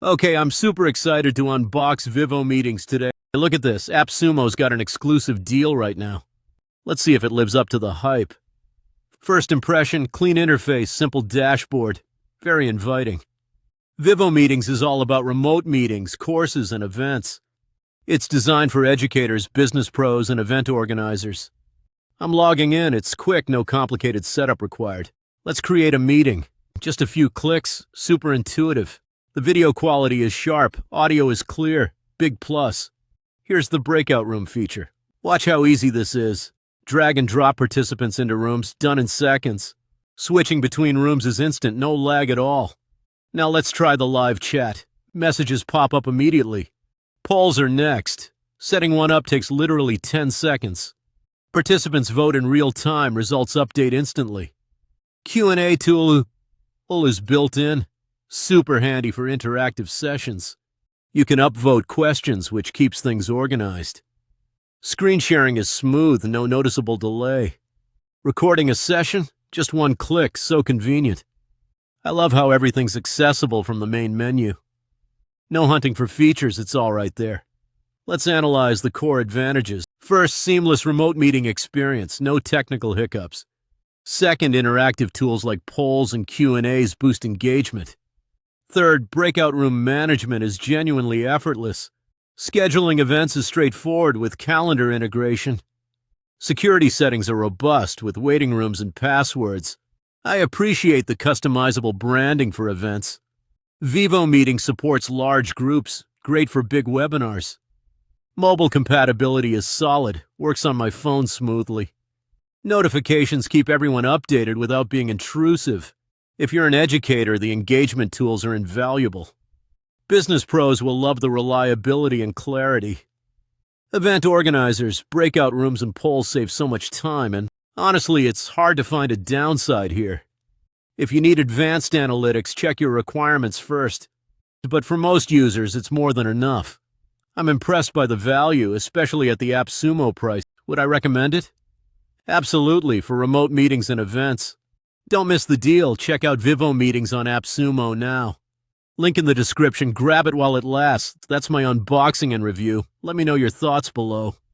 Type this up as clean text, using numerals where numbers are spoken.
Okay, I'm super excited to unbox Vivomeetings today. Look at this, AppSumo's got an exclusive deal right now. Let's see if it lives up to the hype. First impression, clean interface, simple dashboard. Very inviting. Vivomeetings is all about remote meetings, courses, and events. It's designed for educators, business pros, and event organizers. I'm logging in. It's quick, no complicated setup required. Let's create a meeting. Just a few clicks, super intuitive. The video quality is sharp, audio is clear, big plus. Here's the breakout room feature. Watch how easy this is. Drag and drop participants into rooms, done in seconds. Switching between rooms is instant, no lag at all. Now let's try the live chat. Messages pop up immediately. Polls are next. Setting one up takes literally 10 seconds. Participants vote in real time, results update instantly. Q&A tool is built in. Super handy for interactive sessions. You can upvote questions, which keeps things organized. Screen sharing is smooth, no noticeable delay. Recording a session? Just one click, so convenient. I love how everything's accessible from the main menu. No hunting for features, it's all right there. Let's analyze the core advantages. First, seamless remote meeting experience, no technical hiccups. Second, interactive tools like polls and Q&As boost engagement. Third, breakout room management is genuinely effortless. Scheduling events is straightforward with calendar integration. Security settings are robust with waiting rooms and passwords. I appreciate the customizable branding for events. Vivomeetings supports large groups, great for big webinars. Mobile compatibility is solid, works on my phone smoothly. Notifications keep everyone updated without being intrusive. If you're an educator, the engagement tools are invaluable. Business pros will love the reliability and clarity. Event organizers, breakout rooms, and polls save so much time, and honestly, it's hard to find a downside here. If you need advanced analytics, check your requirements first. But for most users, it's more than enough. I'm impressed by the value, especially at the AppSumo price. Would I recommend it? Absolutely, for remote meetings and events. Don't miss the deal. Check out Vivomeetings on AppSumo now. Link in the description. Grab it while it lasts. That's my unboxing and review. Let me know your thoughts below.